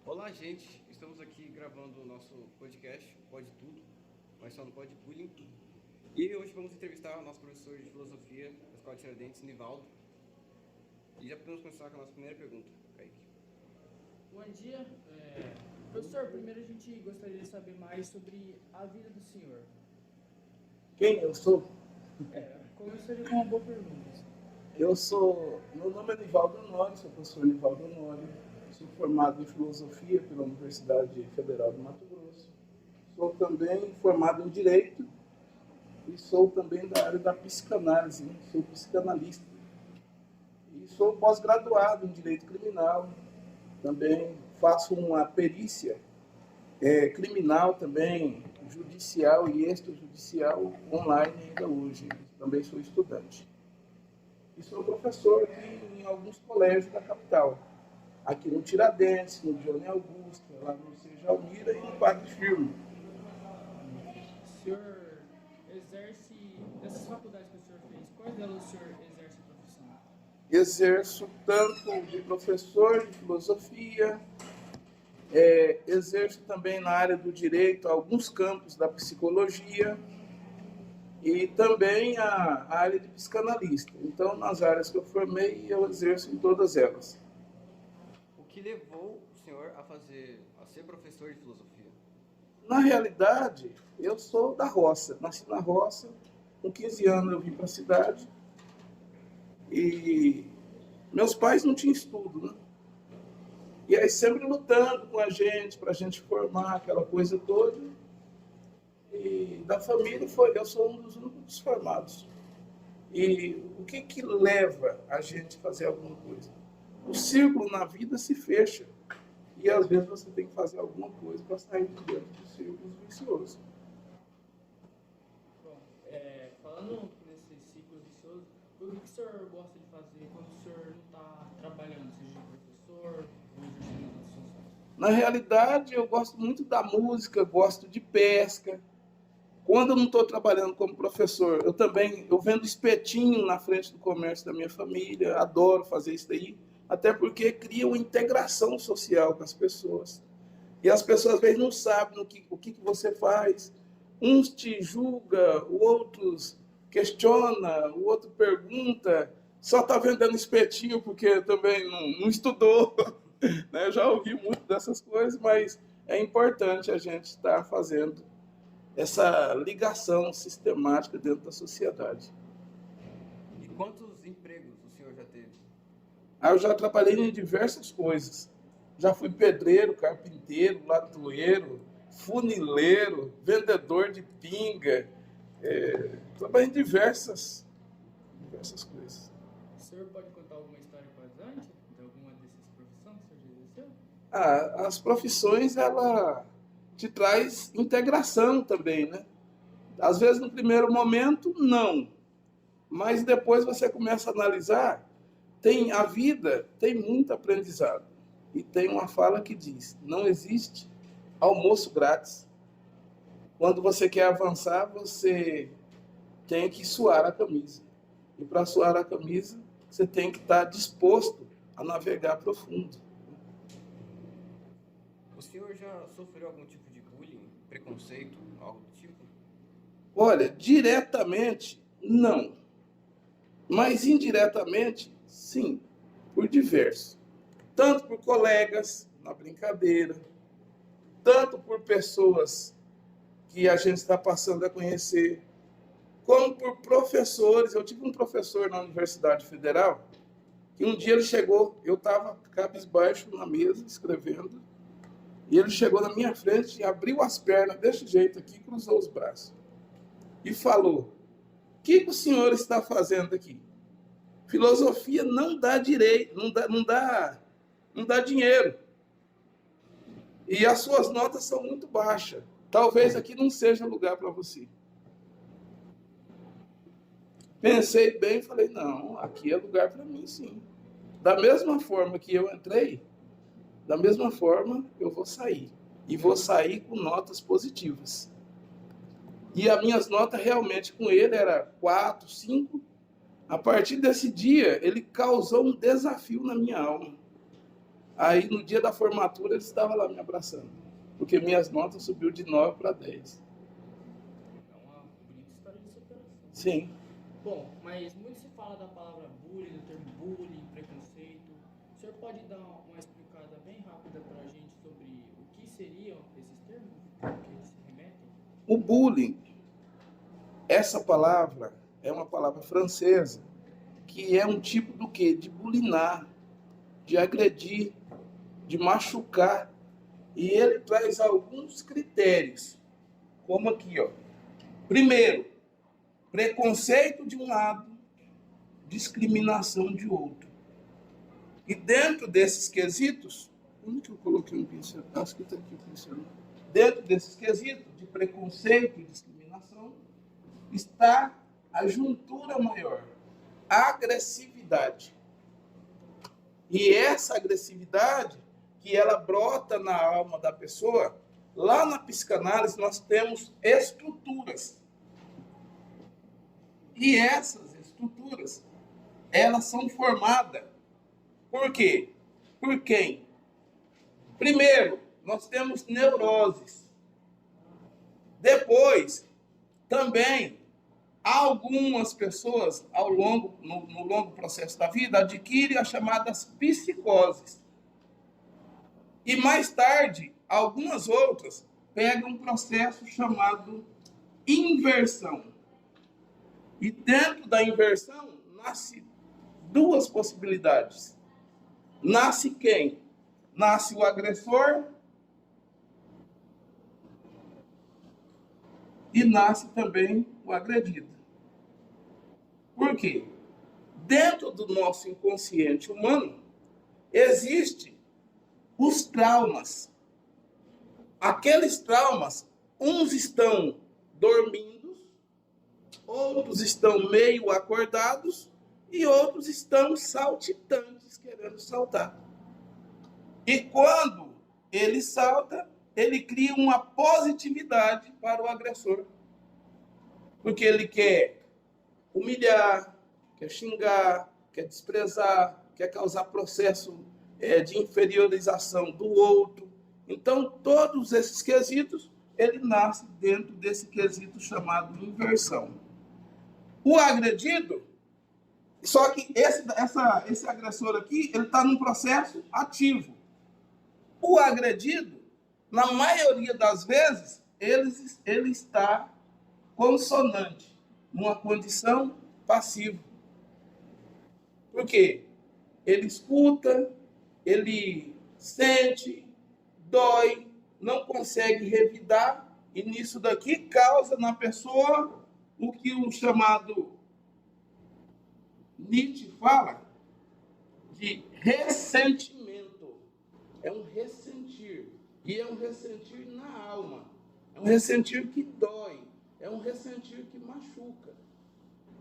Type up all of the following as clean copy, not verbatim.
Olá, gente. Estamos aqui gravando o nosso podcast, Pode Tudo, mas só não pode bullying. E hoje vamos entrevistar o nosso professor de filosofia da Escola de Tiradentes, Nivaldo. E já podemos começar com a nossa primeira pergunta, Kaique. Bom dia. Professor, primeiro a gente gostaria de saber mais sobre a vida do senhor. Quem eu sou? Começaria com uma boa pergunta. Meu nome é Nivaldo Honório, sou professor Nivaldo Honório, sou formado em filosofia pela Universidade Federal do Mato Grosso, sou também formado em direito e sou também da área da psicanálise, sou psicanalista e sou pós-graduado em direito criminal, também faço uma perícia criminal também, judicial e extrajudicial online ainda hoje, também sou estudante. E sou professor aqui em alguns colégios da capital. Aqui no Tiradentes, no Johnny Augusto, lá no Sejalmira e no Padre Firmo. O senhor exerce, dessas faculdades que o senhor fez, quais delas o senhor exerce a profissão? Exerço tanto de professor de filosofia, exerço também na área do direito, alguns campos da psicologia, e também a área de psicanalista. Então, nas áreas que eu formei, eu exerço em todas elas. O que levou o senhor a ser professor de filosofia? Na realidade, eu sou da roça. Nasci na roça, com 15 anos eu vim para a cidade. E meus pais não tinham estudo, né? E aí sempre lutando com a gente, para a gente formar aquela coisa toda. E da família eu sou um dos únicos formados. E o que leva a gente a fazer alguma coisa? O círculo na vida se fecha. E às vezes você tem que fazer alguma coisa para sair de dentro dos círculos viciosos. Bom, falando nesse ciclo vicioso, o que o senhor gosta de fazer quando o senhor não está trabalhando, seja de professor ou exercendo outras funções? Na realidade, eu gosto muito da música, gosto de pesca. Quando eu não estou trabalhando como professor, eu vendo espetinho na frente do comércio da minha família, adoro fazer isso daí, até porque cria uma integração social com as pessoas. E as pessoas às vezes não sabem o que você faz. Uns te julga, outros questiona, o outro pergunta, só está vendendo espetinho porque também não estudou. Né? Eu já ouvi muito dessas coisas, mas é importante a gente estar fazendo essa ligação sistemática dentro da sociedade. E quantos empregos o senhor já teve? Eu já trabalhei em diversas coisas. Já fui pedreiro, carpinteiro, latoeiro, funileiro, vendedor de pinga. Trabalhei em diversas coisas. O senhor pode contar alguma história antes de alguma dessas profissões que o senhor já exerceu? As profissões, ela te traz integração também, né? Às vezes, no primeiro momento, não. Mas depois você começa a analisar, a vida tem muito aprendizado. E tem uma fala que diz, não existe almoço grátis. Quando você quer avançar, você tem que suar a camisa. E para suar a camisa, você tem que estar disposto a navegar profundo. O senhor já sofreu algum tipo de bullying, preconceito, algo do tipo? Olha, diretamente, não. Mas indiretamente, sim, por diversos. Tanto por colegas, na brincadeira, tanto por pessoas que a gente está passando a conhecer, como por professores. Eu tive um professor na Universidade Federal, que um dia ele chegou, eu estava cabisbaixo na mesa, escrevendo, e ele chegou na minha frente e abriu as pernas desse jeito aqui, cruzou os braços. E falou, o que o senhor está fazendo aqui? Filosofia não dá direito, não dá dinheiro. E as suas notas são muito baixas. Talvez aqui não seja lugar para você. Pensei bem e falei, não, aqui é lugar para mim, sim. Da mesma forma que eu entrei, da mesma forma eu vou sair. E vou sair com notas positivas. E as minhas notas realmente com ele era 4, 5. A partir desse dia, ele causou um desafio na minha alma. Aí, no dia da formatura, ele estava lá me abraçando, porque minhas notas subiu de 9 para 10. É uma bonita história de superação. Sim. Bom, mas muito se fala da palavra bullying, do termo bullying, preconceito. O senhor pode dar uma explicada bem rápida para a gente sobre o que seriam esses termos? A que eles se remetem? O bullying, essa palavra é uma palavra francesa, que é um tipo do quê? De bulinar, de agredir, de machucar. E ele traz alguns critérios, como aqui, ó. Primeiro, preconceito de um lado, discriminação de outro. E dentro desses quesitos, onde que eu coloquei um pincel? Acho que está aqui o pincel. Dentro desses quesitos de preconceito e discriminação, está a juntura maior, a agressividade. E essa agressividade, que ela brota na alma da pessoa, lá na psicanálise nós temos estruturas. E essas estruturas, elas são formadas por quê? Por quem? Primeiro, nós temos neuroses. Depois, também, algumas pessoas, no longo processo da vida, adquirem as chamadas psicoses. E mais tarde, algumas outras pegam um processo chamado inversão. E dentro da inversão, nasce duas possibilidades. Nasce quem? Nasce o agressor e nasce também o agredido. Por quê? Dentro do nosso inconsciente humano, existem os traumas. Aqueles traumas, uns estão dormindo, outros estão meio acordados e outros estão saltitantes, querendo saltar. E quando ele salta, ele cria uma positividade para o agressor. Porque ele quer humilhar, quer xingar, quer desprezar, quer causar processo de inferiorização do outro. Então, todos esses quesitos, ele nasce dentro desse quesito chamado inversão. O agredido, só que esse agressor aqui, ele está num processo ativo. O agredido, na maioria das vezes, ele está consonante, numa condição passiva. Por quê? Ele escuta, ele sente, dói, não consegue revidar, e nisso daqui causa na pessoa o que o chamado Nietzsche fala de ressentimento. É um ressentir, e é um ressentir na alma, é um ressentir que dói, é um ressentir que machuca.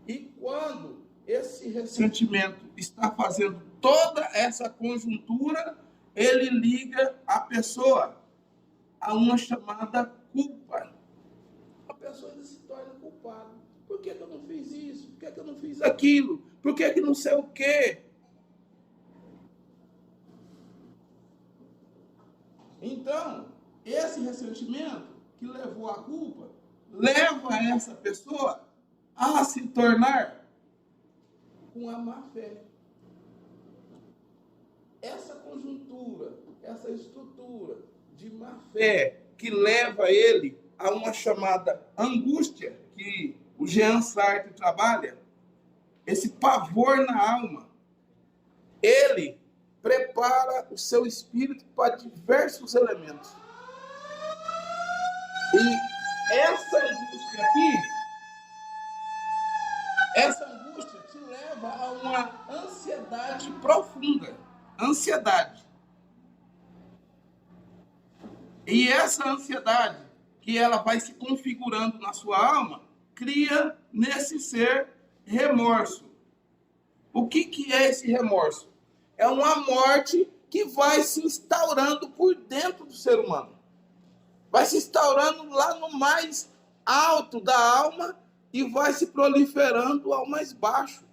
E quando esse ressentimento está fazendo toda essa conjuntura, ele liga a pessoa a uma chamada culpa. A pessoa se torna culpada. Por que eu não fiz isso? Por que eu não fiz aquilo? Por que não sei o quê? Então, esse ressentimento que levou à culpa, leva essa pessoa a se tornar com a má fé. Essa conjuntura, essa estrutura de má fé que leva ele a uma chamada angústia, que o Jean Sartre trabalha, esse pavor na alma, ele prepara o seu espírito para diversos elementos. E essa angústia aqui, essa angústia te leva a uma ansiedade profunda. Ansiedade. E essa ansiedade, que ela vai se configurando na sua alma, cria nesse ser remorso. O que é esse remorso? É uma morte que vai se instaurando por dentro do ser humano. Vai se instaurando lá no mais alto da alma e vai se proliferando ao mais baixo.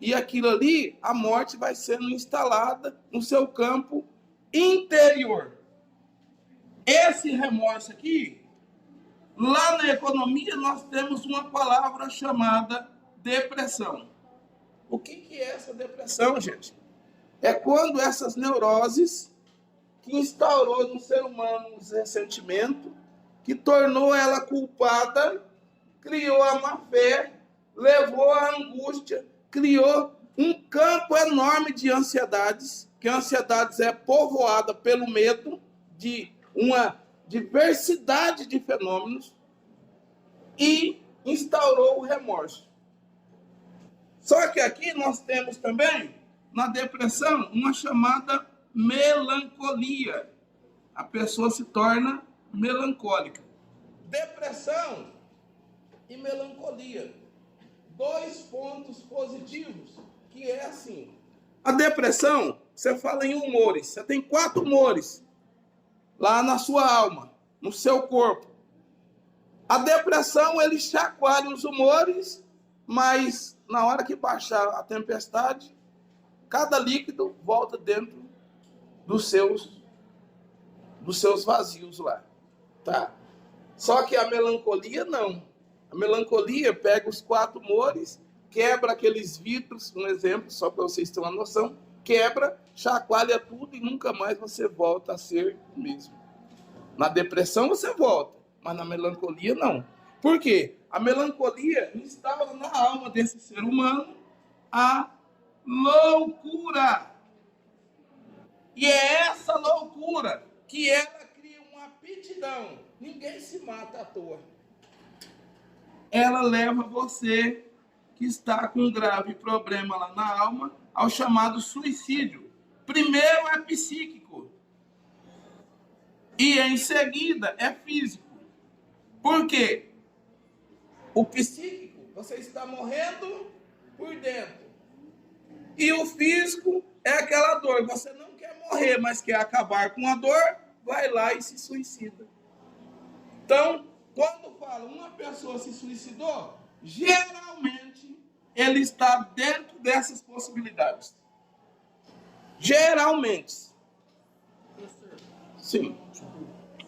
E aquilo ali, a morte vai sendo instalada no seu campo interior. Esse remorso aqui, lá na economia, nós temos uma palavra chamada depressão. O que é essa depressão, gente? É quando essas neuroses que instaurou no ser humano um ressentimento, que tornou ela culpada, criou a má-fé, levou à angústia, criou um campo enorme de ansiedades, que a ansiedade é povoada pelo medo de uma diversidade de fenômenos, e instaurou o remorso. Só que aqui nós temos também, na depressão, uma chamada melancolia. A pessoa se torna melancólica. Depressão e melancolia. 2 pontos positivos, que é assim. A depressão, você fala em humores. Você tem 4 humores lá na sua alma, no seu corpo. A depressão, ele chacoalha os humores, mas na hora que baixar a tempestade, cada líquido volta dentro dos seus vazios lá, tá? Só que a melancolia não. A melancolia pega os 4 humores, quebra aqueles vidros, um exemplo, só para vocês terem uma noção, quebra, chacoalha tudo e nunca mais você volta a ser o mesmo. Na depressão você volta, mas na melancolia não. Por quê? A melancolia instala na alma desse ser humano a loucura. E é essa loucura que ela cria uma aptidão. Ninguém se mata à toa. Ela leva você, que está com um grave problema lá na alma, ao chamado suicídio. Primeiro é psíquico. E em seguida é físico. Por quê? O psíquico, você está morrendo por dentro. E o físico é aquela dor. Você não quer morrer, mas quer acabar com a dor, vai lá e se suicida. Então, quando fala uma pessoa se suicidou, geralmente ele está dentro dessas possibilidades. Geralmente. Professor, Sim.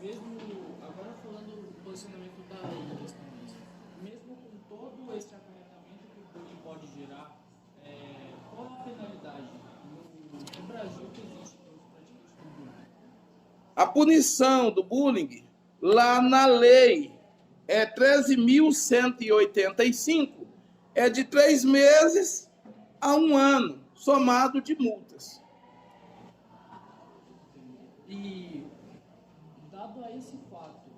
mesmo agora falando do posicionamento da lei em questão disso, mesmo com todo esse acarretamento que o bullying pode gerar, qual a penalidade no Brasil que existe para os praticantes do bullying? A punição do bullying, lá na lei, é 13.185, é de 3 meses a 1 ano, somado de multas. E, dado a esse fato,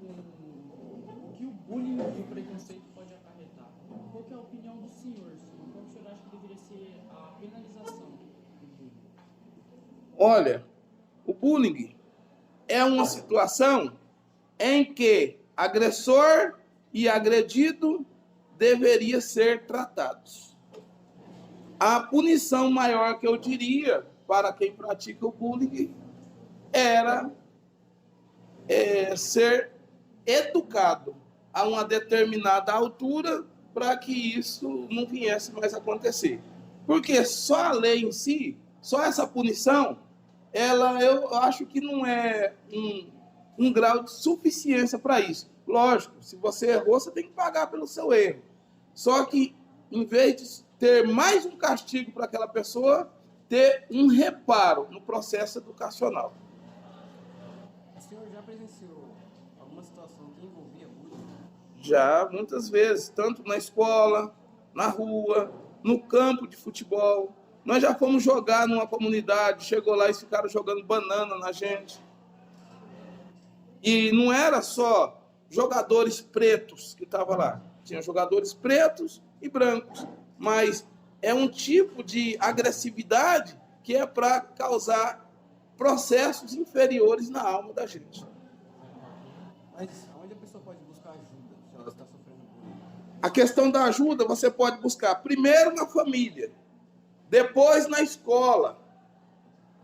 o que o bullying e o preconceito pode acarretar, qual que é a opinião do senhor? Qual que o senhor acha que deveria ser a penalização do bullying? Olha, o bullying é uma situação em que agressor e agredido deveriam ser tratados. A punição maior que eu diria para quem pratica o bullying era ser educado a uma determinada altura para que isso não viesse mais a acontecer. Porque só a lei em si, só essa punição, eu acho que não é um grau de suficiência para isso. Lógico, se você errou, você tem que pagar pelo seu erro. Só que, em vez de ter mais um castigo para aquela pessoa, ter um reparo no processo educacional. O senhor já presenciou alguma situação que envolvia bullying? Já, muitas vezes, tanto na escola, na rua, no campo de futebol. Nós já fomos jogar numa comunidade, chegou lá e ficaram jogando banana na gente. E não era só jogadores pretos que estavam lá. Tinha jogadores pretos e brancos. Mas é um tipo de agressividade que é para causar processos inferiores na alma da gente. Mas onde a pessoa pode buscar ajuda se ela está sofrendo bullying? A questão da ajuda você pode buscar primeiro na família, depois na escola,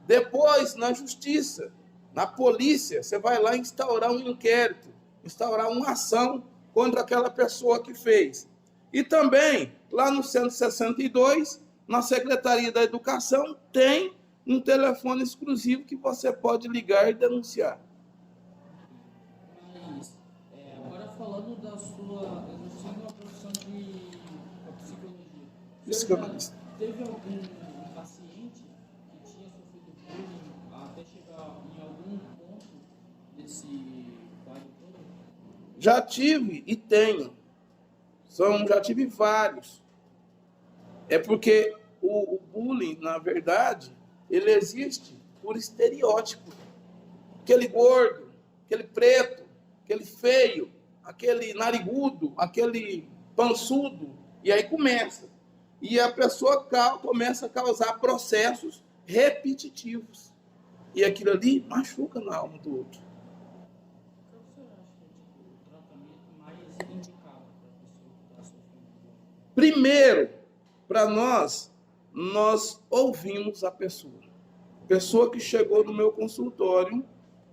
depois na justiça, na polícia. Você vai lá instaurar um inquérito, instaurar uma ação contra aquela pessoa que fez. E também, lá no 162, na Secretaria da Educação, tem um telefone exclusivo que você pode ligar e denunciar. Mas, agora falando da sua, exercendo a profissão de psicologia, o senhor já teve algum paciente que tinha sofrido bullying até chegar em algum ponto desse quadro todo? Já tive e tenho. Já tive vários. É porque o bullying, na verdade, ele existe por estereótipo. Aquele gordo, aquele preto, aquele feio, aquele narigudo, aquele pançudo. E aí começa. E a pessoa começa a causar processos repetitivos. E aquilo ali machuca na alma do outro. Qual que o senhor acha que é o tratamento mais indicado para a pessoa que está sofrendo bullying? Primeiro, para nós ouvimos a pessoa. Pessoa que chegou no meu consultório,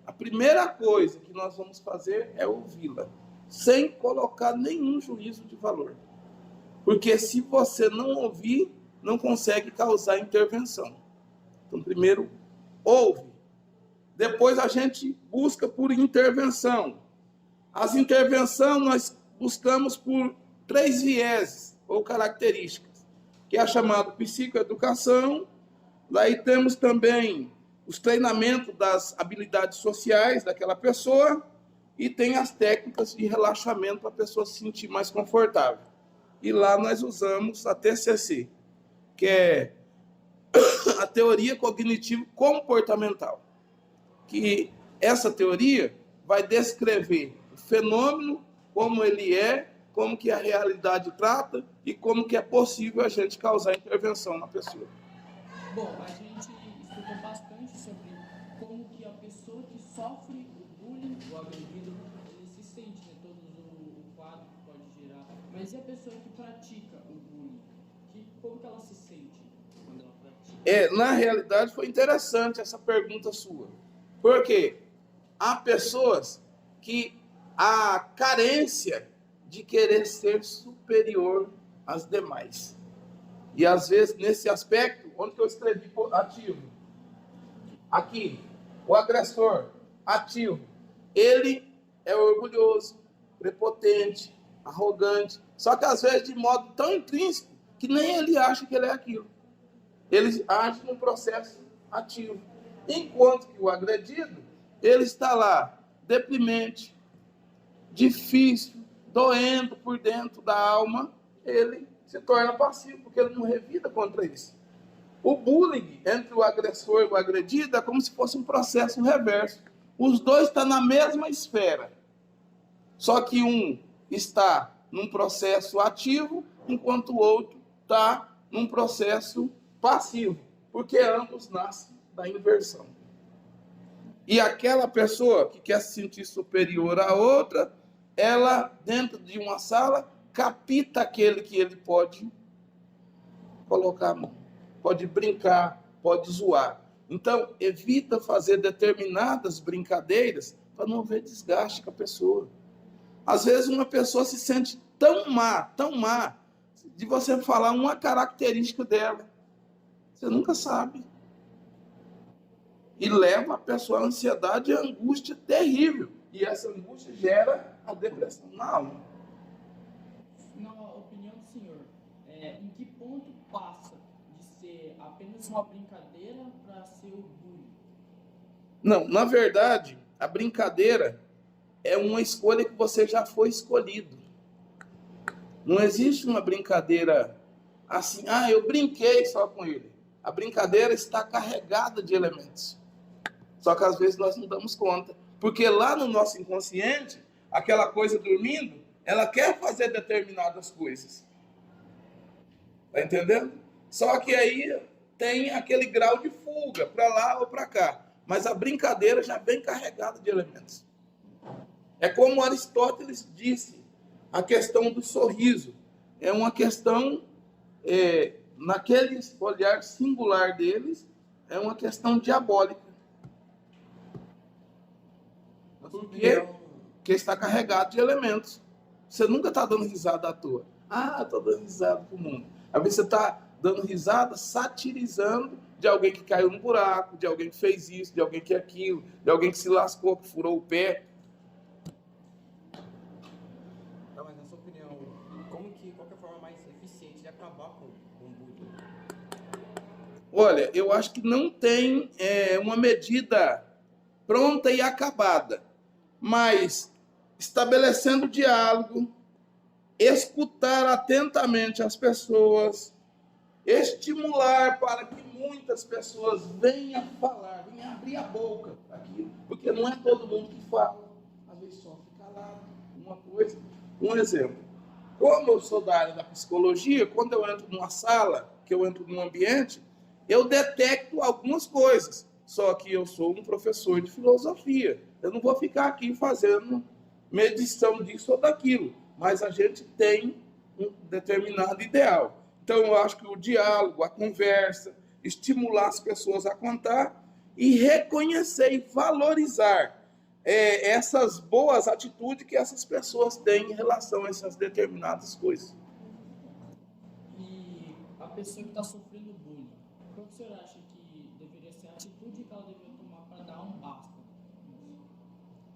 a primeira coisa que nós vamos fazer é ouvi-la, sem colocar nenhum juízo de valor. Porque se você não ouvir, não consegue causar intervenção. Então, primeiro, ouve. Depois a gente busca por intervenção. As intervenções nós buscamos por 3 vieses ou características, que é chamado psicoeducação. Daí temos também os treinamentos das habilidades sociais daquela pessoa e tem as técnicas de relaxamento para a pessoa se sentir mais confortável. E lá nós usamos a TCC, que é a teoria cognitivo-comportamental, que essa teoria vai descrever o fenômeno, como ele é, como que a realidade trata e como que é possível a gente causar intervenção na pessoa. Bom, a gente estudou bastante sobre como que a pessoa que sofre o bullying, o agredido, ele se sente, né? Todo o quadro que pode gerar. Mas e a pessoa que pratica o bullying? Como que ela se sente quando ela pratica? Na realidade, foi interessante essa pergunta sua. Porque há pessoas que há carência de querer ser superior às demais. E às vezes, nesse aspecto, onde que eu escrevi ativo? Aqui, o agressor ativo. Ele é orgulhoso, prepotente, arrogante. Só que às vezes de modo tão intrínseco que nem ele acha que ele é aquilo. Ele age num processo ativo. Enquanto que o agredido, ele está lá, deprimente, difícil, doendo por dentro da alma, ele se torna passivo, porque ele não revida contra isso. O bullying entre o agressor e o agredido é como se fosse um processo reverso. Os dois estão na mesma esfera. Só que um está num processo ativo, enquanto o outro está num processo passivo, porque ambos nascem da inversão. E aquela pessoa que quer se sentir superior à outra, ela, dentro de uma sala, capta aquele que ele pode colocar a mão, pode brincar, pode zoar. Então, evita fazer determinadas brincadeiras para não haver desgaste com a pessoa. Às vezes, uma pessoa se sente tão má, de você falar uma característica dela. Você nunca sabe. E leva a pessoa à ansiedade e à angústia terrível. E essa angústia gera a depressão na alma. Na opinião do senhor, em que ponto passa de ser apenas uma brincadeira para ser o bullying? Não, na verdade, a brincadeira é uma escolha que você já foi escolhido. Não existe uma brincadeira assim, eu brinquei só com ele. A brincadeira está carregada de elementos. Só que às vezes nós não damos conta. Porque lá no nosso inconsciente, aquela coisa dormindo, ela quer fazer determinadas coisas. Tá entendendo? Só que aí tem aquele grau de fuga, para lá ou para cá. Mas a brincadeira já vem carregada de elementos. É como Aristóteles disse, a questão do sorriso. É uma questão, naquele olhar singular deles, é uma questão diabólica. Porque está carregado de elementos. Você nunca está dando risada à toa. Estou dando risada para o mundo. Às vezes você está dando risada, satirizando de alguém que caiu no buraco, de alguém que fez isso, de alguém que aquilo, de alguém que se lascou, que furou o pé. Tá, mas na sua opinião, qual que é a forma mais eficiente de acabar com o bullying? Olha, eu acho que não tem uma medida pronta e acabada, mas estabelecendo diálogo, escutar atentamente as pessoas, estimular para que muitas pessoas venham falar, venham abrir a boca aqui, porque não é todo mundo que fala, às vezes só fica calado, uma coisa. Um exemplo, como eu sou da área da psicologia, quando eu entro numa sala, que eu entro num ambiente, eu detecto algumas coisas, só que eu sou um professor de filosofia, eu não vou ficar aqui fazendo medição disso ou daquilo, mas a gente tem um determinado ideal. Então, eu acho que o diálogo, a conversa, estimular as pessoas a contar e reconhecer e valorizar essas boas atitudes que essas pessoas têm em relação a essas determinadas coisas. E a pessoa que está sofrendo bullying, qual que o senhor acha que deveria ser a atitude que ela deveria tomar para dar um basta?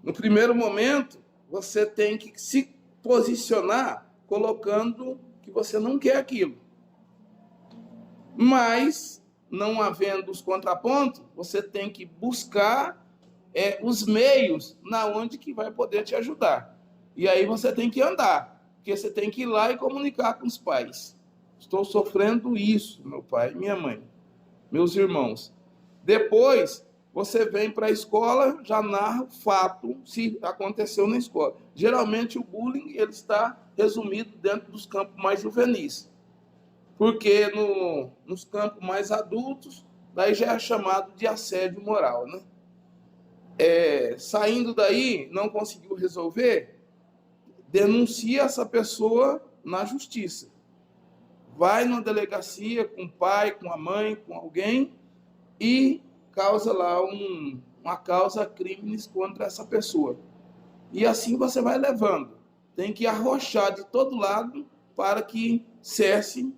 No primeiro momento, você tem que se posicionar colocando que você não quer aquilo. Mas, não havendo os contrapontos, você tem que buscar os meios na onde que vai poder te ajudar. E aí você tem que andar, porque você tem que ir lá e comunicar com os pais. Estou sofrendo isso, meu pai, minha mãe, meus irmãos. Depois, você vem para a escola, já narra o fato, se aconteceu na escola. Geralmente, o bullying ele está resumido dentro dos campos mais juvenis. Porque nos campos mais adultos, daí já é chamado de assédio moral, né? Saindo daí, não conseguiu resolver, denuncia essa pessoa na justiça. Vai na delegacia com o pai, com a mãe, com alguém e causa lá uma causa crimes contra essa pessoa. E assim você vai levando. Tem que arrochar de todo lado para que cesse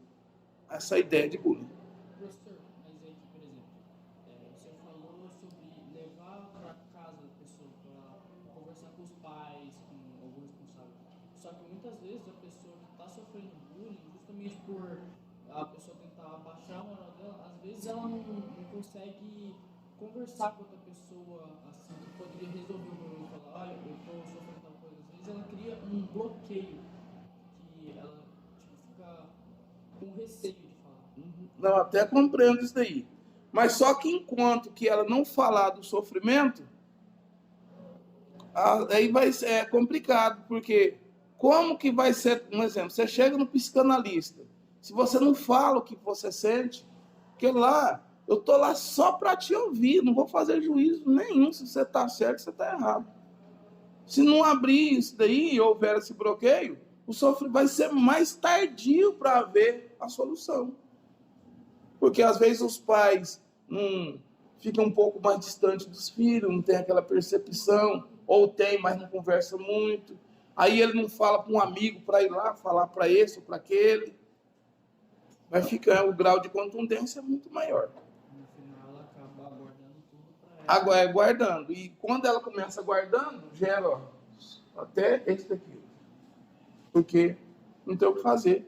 essa ideia de bullying. Professor, mas aí, por exemplo, o senhor falou sobre levar para casa da pessoa, para conversar com os pais, com algum responsável. Só que muitas vezes a pessoa que está sofrendo bullying, justamente por a pessoa tentar abaixar a moral dela, às vezes ela não consegue conversar com outra pessoa, assim, que poderia resolver o problema e falar, olha, eu estou sofrendo tal coisa. Às vezes ela cria um bloqueio, que ela fica com receio de falar. Não, até compreendo isso daí. Mas só que enquanto que ela não falar do sofrimento, aí vai ser complicado, porque como que vai ser, um exemplo, você chega no psicanalista, se você não fala o que você sente, porque lá, eu tô lá só para te ouvir, não vou fazer juízo nenhum se você está certo, se você está errado. Se não abrir isso daí e houver esse bloqueio, o sofrimento vai ser mais tardio para haver a solução. Porque às vezes os pais ficam um pouco mais distantes dos filhos, não tem aquela percepção, ou tem, mas não conversa muito. Aí ele não fala para um amigo para ir lá falar para esse ou para aquele. Vai ficar o grau de contundência muito maior. No final ela acaba guardando tudo para ela. Agora é guardando. E quando ela começa guardando, gera até esse daqui. Porque não tem o que fazer.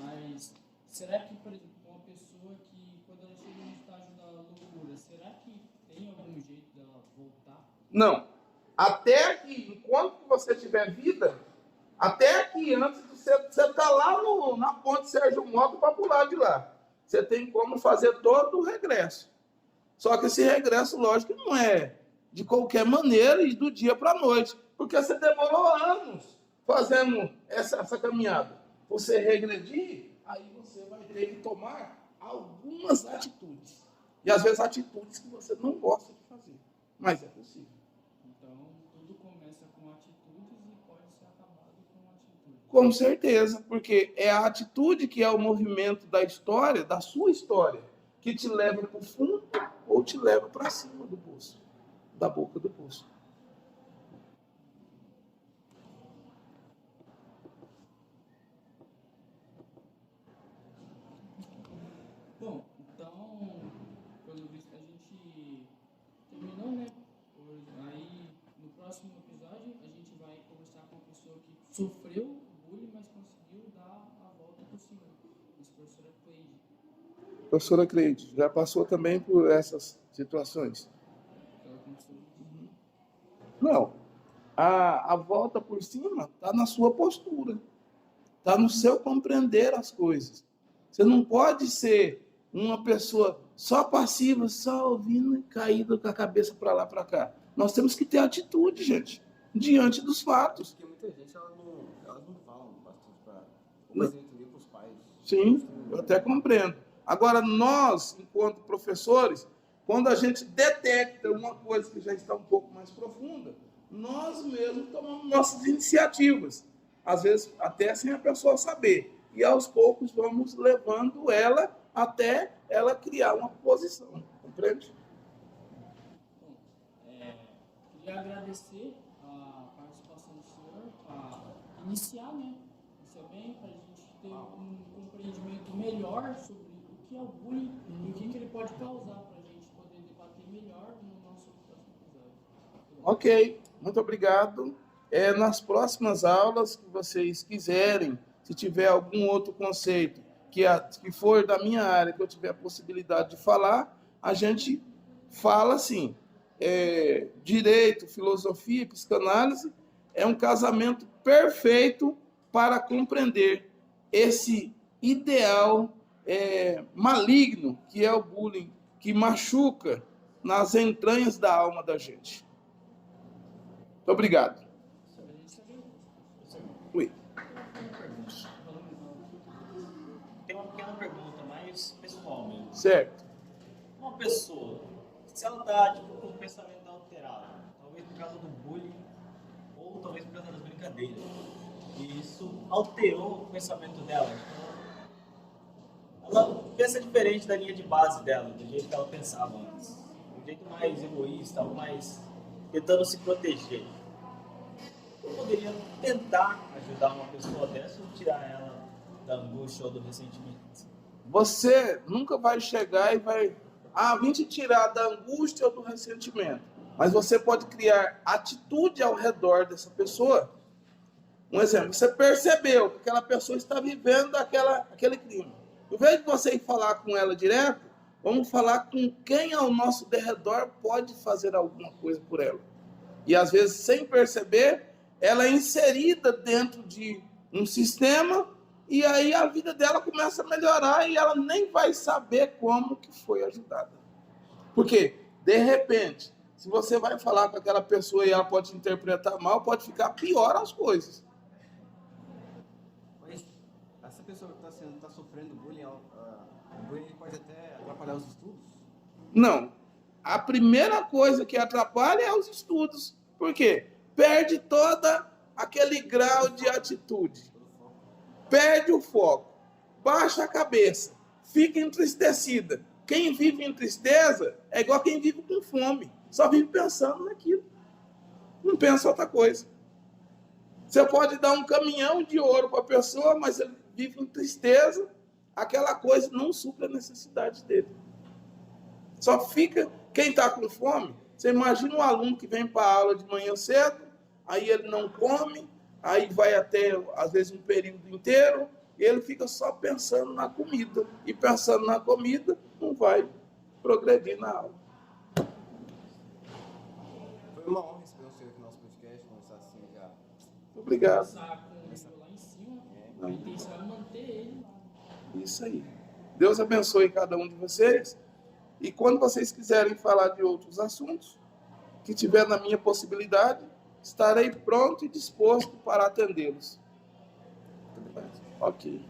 Mas será que, por exemplo, uma pessoa que quando ela chega no estágio da loucura, será que tem algum jeito dela voltar? Não. Até que, enquanto você tiver vida, até que antes você está lá na ponte Sérgio Mota para pular de lá. Você tem como fazer todo o regresso. Só que esse regresso, lógico, não é de qualquer maneira e do dia para a noite. Porque você demorou anos fazendo essa caminhada. Você regredir, aí você vai ter que tomar algumas atitudes. E às vezes atitudes que você não gosta de fazer. Mas é possível. Então, tudo começa com atitudes e pode ser acabado com atitudes. Com certeza, porque é a atitude que é o movimento da história, da sua história, que te leva para o fundo ou te leva para cima do poço, da boca do poço. Bom, então, Professora Cleide, já passou também por essas situações? Não. A volta por cima está na sua postura. Está no seu compreender as coisas. Você não pode ser uma pessoa só passiva, só ouvindo e caída com a cabeça para lá, para cá. Nós temos que ter atitude, gente, diante dos fatos. Porque muita gente, elas não falam bastante para entender para os pais. Sim, eu até compreendo. Agora, nós, enquanto professores, quando a gente detecta uma coisa que já está um pouco mais profunda, nós mesmos tomamos nossas iniciativas. Às vezes, até sem a pessoa saber. E, aos poucos, vamos levando ela até ela criar uma posição. Compreende? Bom, queria agradecer a participação do senhor, a iniciar, né? Isso é bem para a gente ter um compreendimento melhor sobre o que é o bullying e o que ele pode causar para a gente poder debater melhor no nosso próximo episódio. Ok, muito obrigado. Nas próximas aulas que vocês quiserem, se tiver algum outro conceito que for da minha área, que eu tiver a possibilidade de falar, a gente fala assim. Direito, filosofia e psicanálise é um casamento perfeito para compreender esse ideal maligno que é o bullying, que machuca nas entranhas da alma da gente. Muito obrigado. Oi. Tem uma pequena pergunta, mais pessoal mesmo. Certo. Uma pessoa, se ela está com o pensamento alterado, talvez por causa do bullying, ou talvez por causa das brincadeiras, e isso alterou o pensamento dela, ela pensa diferente da linha de base dela, do jeito que ela pensava antes. Um jeito mais egoísta, algo mais tentando se proteger. Eu poderia tentar ajudar uma pessoa dessa ou tirar ela da angústia ou do ressentimento? Você nunca vai chegar e vai vim te tirar da angústia ou do ressentimento. Mas você pode criar atitude ao redor dessa pessoa. Um exemplo, você percebeu que aquela pessoa está vivendo aquele crime. Em vez de você ir falar com ela direto, vamos falar com quem ao nosso derredor pode fazer alguma coisa por ela. E às vezes, sem perceber, ela é inserida dentro de um sistema e aí a vida dela começa a melhorar e ela nem vai saber como que foi ajudada. Porque, de repente, se você vai falar com aquela pessoa e ela pode interpretar mal, pode ficar pior as coisas. Mas essa pessoa que está sofrendo bullying, o bullying pode até atrapalhar os estudos? Não. A primeira coisa que atrapalha é os estudos. Por quê? Perde todo aquele grau de atitude. Perde o foco. Baixa a cabeça. Fica entristecida. Quem vive em tristeza é igual quem vive com fome. Só vive pensando naquilo. Não pensa outra coisa. Você pode dar um caminhão de ouro para a pessoa, mas ele vive em tristeza. Aquela coisa não supre a necessidade dele. Só fica quem está com fome. Você imagina um aluno que vem para a aula de manhã cedo, aí ele não come, aí vai até, às vezes, um período inteiro, e ele fica só pensando na comida. E pensando na comida, não vai progredir na aula. Foi uma honra receber o senhor aqui no nosso podcast, começar assim já. Obrigado. Começar com ele lá em cima, a intenção é manter ele lá. Isso aí. Deus abençoe cada um de vocês. E quando vocês quiserem falar de outros assuntos, que tiver na minha possibilidade, estarei pronto e disposto para atendê-los. Ok.